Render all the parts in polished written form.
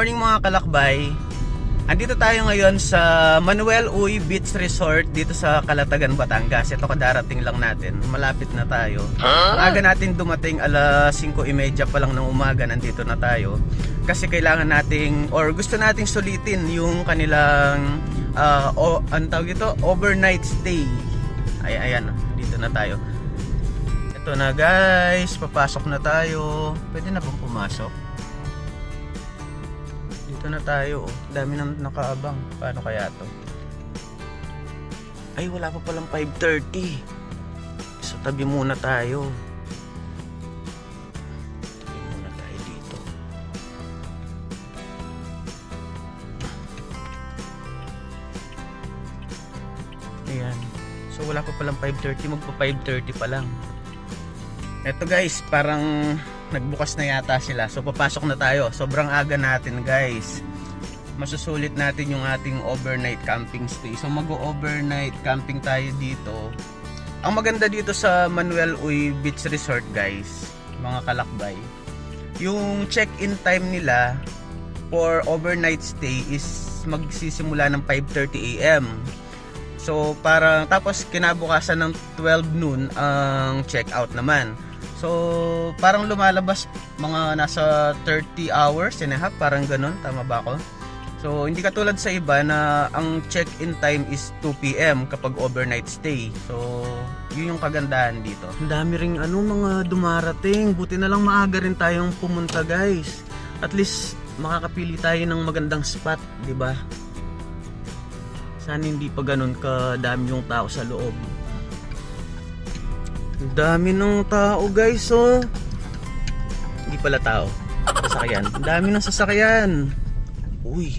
morning mga kalakbay. Andito tayo ngayon sa Manuel Uy Beach Resort dito sa Calatagan, Batangas. Ito kadarating lang natin. Malapit na tayo. Ang aga natin dumating, alas 5:30 pa lang ng umaga, nandito na tayo. Kasi kailangan nating or gusto nating sulitin yung kanilang ang tawag ito, overnight stay. Ayan, dito na tayo. Ito na guys, papasok na tayo. Pwede na bang pumasok? Dito na tayo. Dami nang nakaabang. Paano kaya to? Ay, wala pa palang 5:30. So tabi muna tayo. Tabi muna tayo dito. Ayan. So wala pa palang 5:30. Magpa 5:30 pa lang. Eto guys, parang nagbukas na yata sila. So papasok na tayo. Sobrang aga natin guys. Masusulit natin yung ating overnight camping stay. So mag-overnight camping tayo dito. Ang maganda dito sa Manuel Uy Beach Resort guys, mga kalakbay, yung check-in time nila for overnight stay is magsisimula ng 5:30 AM. So parang tapos kinabukasan ng 12 noon ang check-out naman. So parang lumalabas mga nasa 30 hours and a half, parang ganun, tama ba ako? So hindi katulad sa iba na ang check-in time is 2 PM kapag overnight stay. So yun yung kagandahan dito. Ang dami ring mga dumarating. Buti na lang maaga rin tayong pumunta guys. At least makakapili tayo ng magandang spot, di ba? Sana hindi pa ganun kadami yung tao sa loob. Ang dami ng tao guys, oh. Hindi pala tao, sasakyan. Ang dami ng sasakyan. Uy.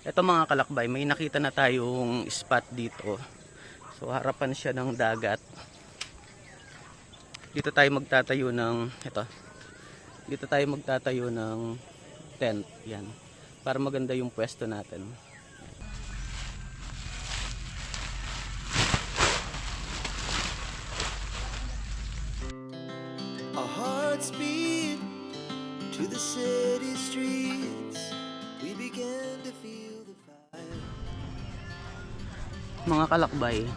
Ito mga kalakbay, may nakita na tayong spot dito. So harapan siya ng dagat. Dito tayo magtatayo ng tent. Yan. Para maganda yung pwesto natin. Speed to the city streets, we began to feel the fire. Mga kalakbay,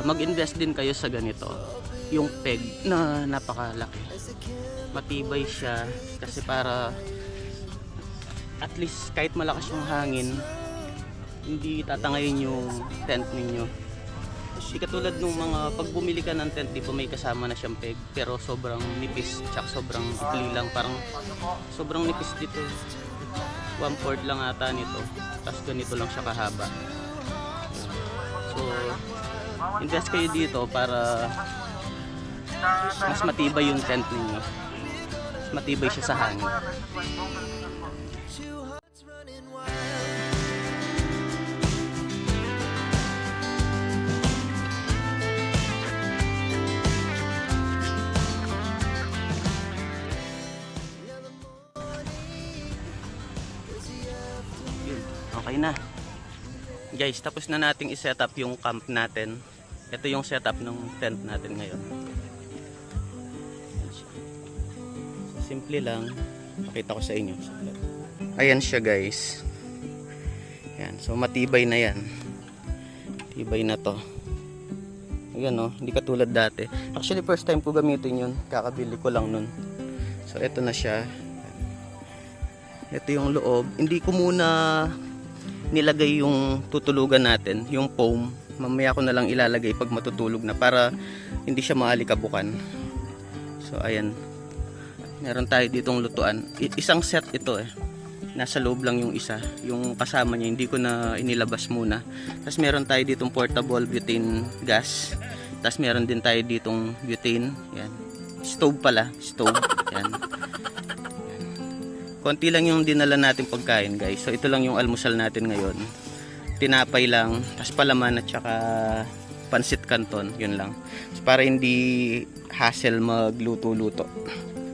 mag-invest din kayo sa ganito, yung peg na napakalaki, matibay siya kasi para at least kahit malakas yung hangin hindi tatangayin yung tent ninyo. Hindi katulad nung mga pag bumili ka ng tent, di pa may kasama na siyang peg, pero sobrang nipis, tsaka sobrang ikli lang, parang sobrang nipis dito. 1/4 lang ata nito, tapos ganito lang siya kahaba. So invest kayo dito para mas matibay yung tent ninyo, mas matibay siya sa hangin. Okay na guys, tapos na nating i-set up yung camp natin. Ito yung setup ng tent natin ngayon. So, simple lang, pakita ko sa inyo. Ayan siya guys. Ayan, so matibay na yan. Tibay na to. Ayan o, hindi katulad dati. Actually first time ko gamitin yun, kakabili ko lang nun. So ito na siya. Ito yung loob. Hindi ko muna nilagay yung tutulugan natin, yung foam. Mamaya ko na lang ilalagay pag matutulog na para hindi siya maalikabukan. So ayan, meron tayo ditong lutuan. Isang set ito nasa loob lang yung isa, yung kasama niya hindi ko na inilabas muna. Tapos meron tayo ditong portable butane gas. Tapos meron din tayo ditong butane. Yan, stove pala, stove. Yan. Konti lang yung dinala natin pagkain guys. So ito lang yung almusal natin ngayon. Tinapay lang, tas palaman at saka pansit canton, yun lang. So, para hindi hassle magluto-luto.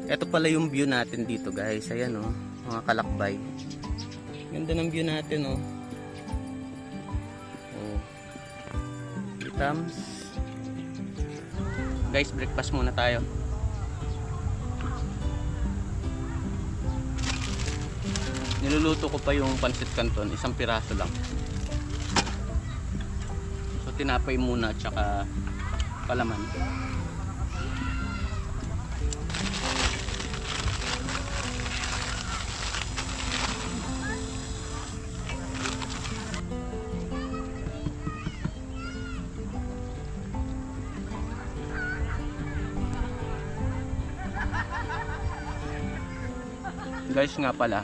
Ito pala yung view natin dito guys. Ayan o, mga kalakbay. Ganda ng view natin o. Itams. Guys, breakfast muna tayo. Niluluto ko pa yung pancit canton, isang piraso lang. So tinapay muna tsaka palaman. Guys nga pala,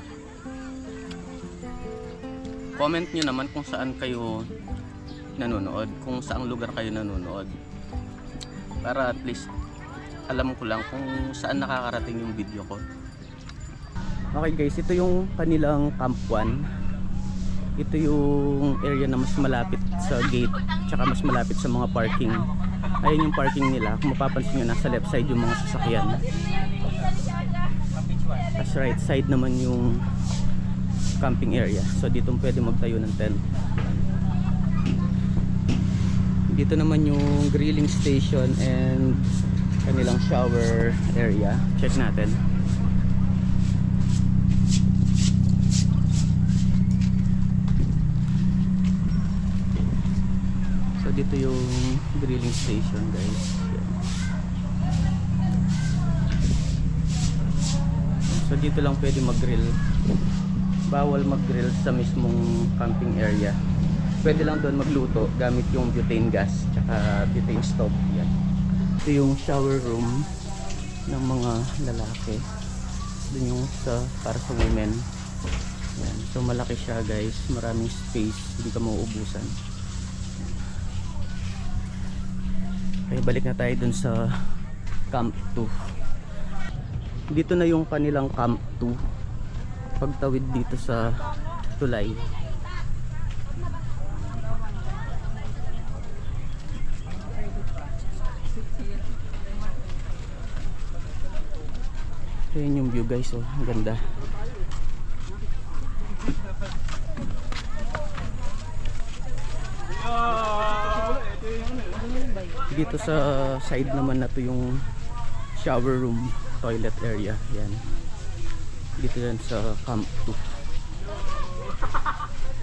comment nyo naman kung saan kayo nanonood, kung saang lugar kayo nanonood, para at least alam ko lang kung saan nakakarating yung video ko. Okay guys, ito yung kanilang Camp 1. Ito yung area na mas malapit sa gate, tsaka mas malapit sa mga parking. Ayun yung parking nila. Kung mapapansin nyo, nasa left side yung mga sasakyan. As right side naman yung camping area. So dito pwede magtayo ng tent. Dito naman yung grilling station and kanilang shower area. Check natin. So dito yung grilling station, guys. Yan. So dito lang pwede mag-grill. Bawal mag-grill sa mismong camping area. Pwede lang doon magluto gamit yung butane gas tsaka butane stove. Yan. Ito yung shower room ng mga lalaki. Doon yung para sa women. Yan. So malaki siya, guys. Maraming space. Hindi ka mauubusan. Okay, balik na tayo dun sa Camp 2. Dito na yung kanilang Camp 2. Pagtawid dito sa tulay. Ayan yung view, guys, oh, ang ganda. Dito sa side naman na to yung shower room, toilet area. Yan. Dito yan sa Camp 2.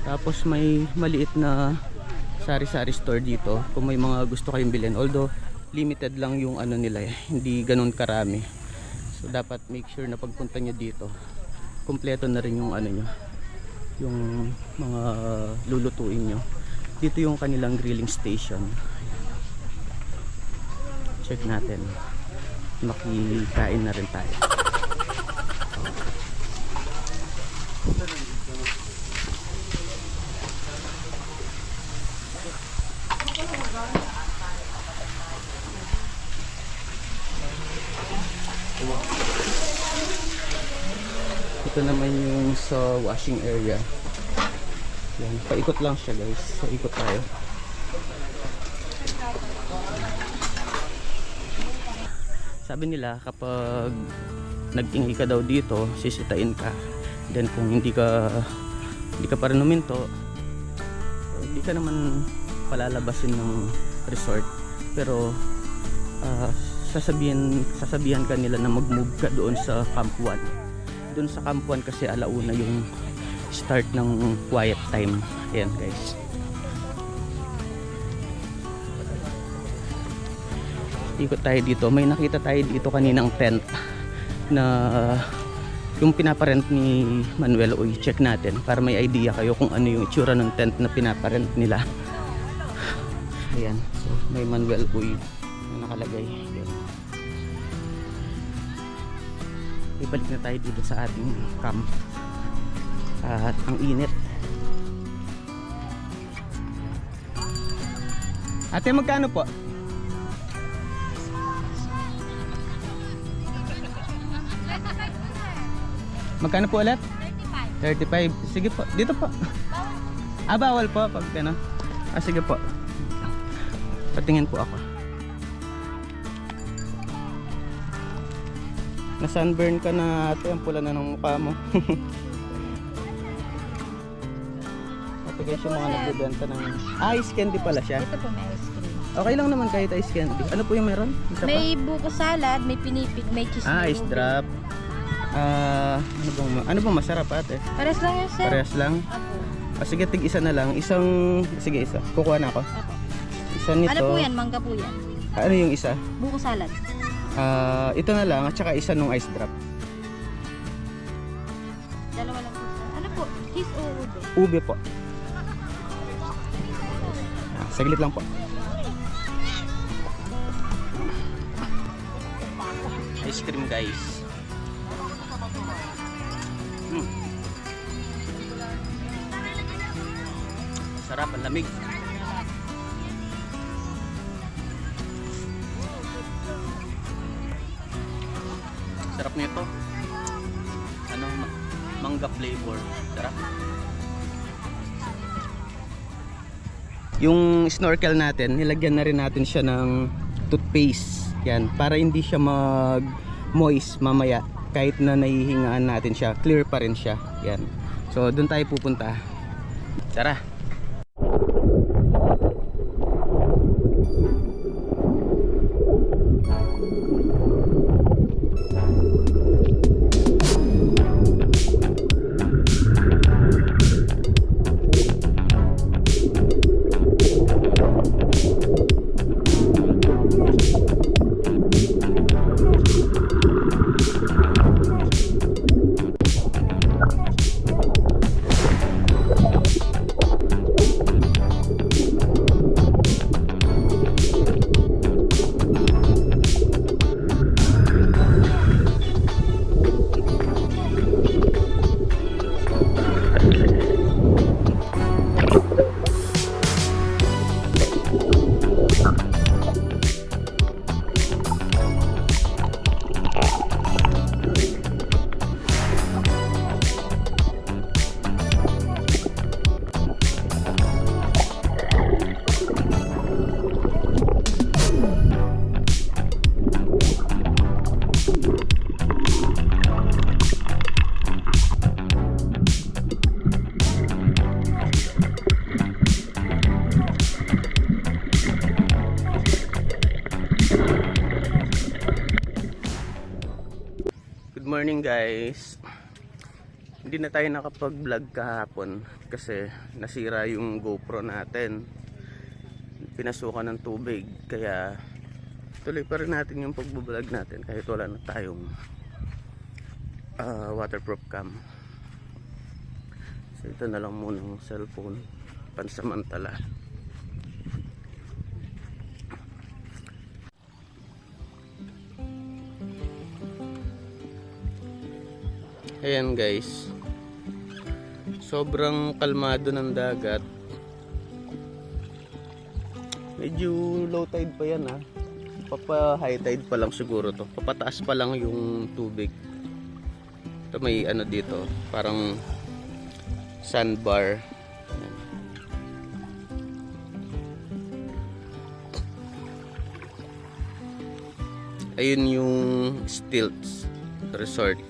Tapos may maliit na sari-sari store dito kung may mga gusto kayong bilhin. Although limited lang yung ano nila eh. Hindi ganun karami. So dapat make sure na pagpunta nyo dito, kumpleto na rin yung ano nyo, yung mga lulutuin nyo. Dito yung kanilang grilling station. Check natin. Makikain na rin tayo. Ito naman yung sa washing area. Yan, paikot lang siya, guys. So ikot tayo. Sabi nila kapag nag-ingi ka daw dito, sisitain ka. Then kung hindi ka pa rin huminto, hindi ka naman palalabasin ng resort. Pero sasabihan ka nila na mag-move ka doon sa Camp 1. Doon sa Camp 1 kasi alauna yung start ng quiet time. Ayan, guys. Ikot tayo dito. May nakita tayo dito kaninang tent na yung pinaparent ni Manuel. O i-check natin para may idea kayo kung ano yung itsura ng tent na pinaparent nila. Ayan. So may Manuel Uy na nakalagay. Ayan. Ibalik na tayo dito sa ating camp. At ang init. Ate, magkano po? Magkano po ulit? 35. 35. Sige po. Dito po. Bawal po pag ano. Sige po. Patingin po ako. Na-sunburn ka na ate. Ang pula na ng mukha mo. Ito guys yung mga nagbibenta ng ice candy pala siya. Ito po may ice cream. Okay lang naman kahit ice candy. Ano po yung meron? Isa May buko salad, may pinipig, may cheese. Ice drop. Ano bang masarap ate? Pares lang yun, sir. Parehas lang? Apo. Sige, tig isa na lang. Sige, isa. Kukuha na ako. Apo. Isa nito. Ano po yan? Mangga po yan. Ano yung isa? Buko salad. Ito na lang at saka isa nung ice drop. Dalawa lang po, sir. Ano po? Cheese o ube? Ube po. Saglit lang po. Ice cream guys. Sarap, ang lamig. Sarap nito. Mangga flavor. Sarap. Yung snorkel natin, nilagyan na rin natin siya ng toothpaste. Yan, para hindi siya mag-moist mamaya. Kahit na nahihingaan natin siya, clear pa rin siya. Yan. So, doon tayo pupunta. Tara. Good morning guys. Hindi na tayo nakapag-vlog kahapon kasi nasira yung GoPro natin. Pinasukan ng tubig kaya tuloy pa rin natin yung pag-vlog natin kahit wala na tayong waterproof cam. So ito na lang muna yung cellphone pansamantala. Ayan guys, sobrang kalmado ng dagat. Medyo low tide pa yan ha. Papa high tide pa lang siguro to. Papataas pa lang yung tubig. Ito may ano dito, parang sandbar. Ayun yung Stilts Resort.